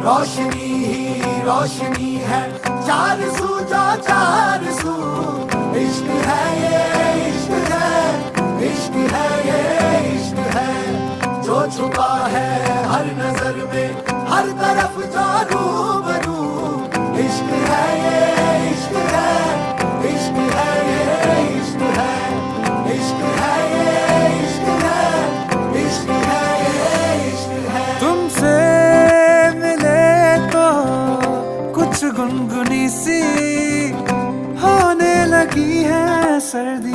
रोशनी ही रोशनी है, चार सू जो चार सू। इश्क है ये इश्क है, इश्क है ये इश्क है, जो छुपा है हर नजर में, हर तरफ जो रूबरू। इश्क है ये इश्क है, इश्क है ये इश्क है, इश्क है ये इश्क है, इश्क है ये इश्क है। तुमसे मिले तो कुछ गुनगुनी सी होने लगी है सर्दी,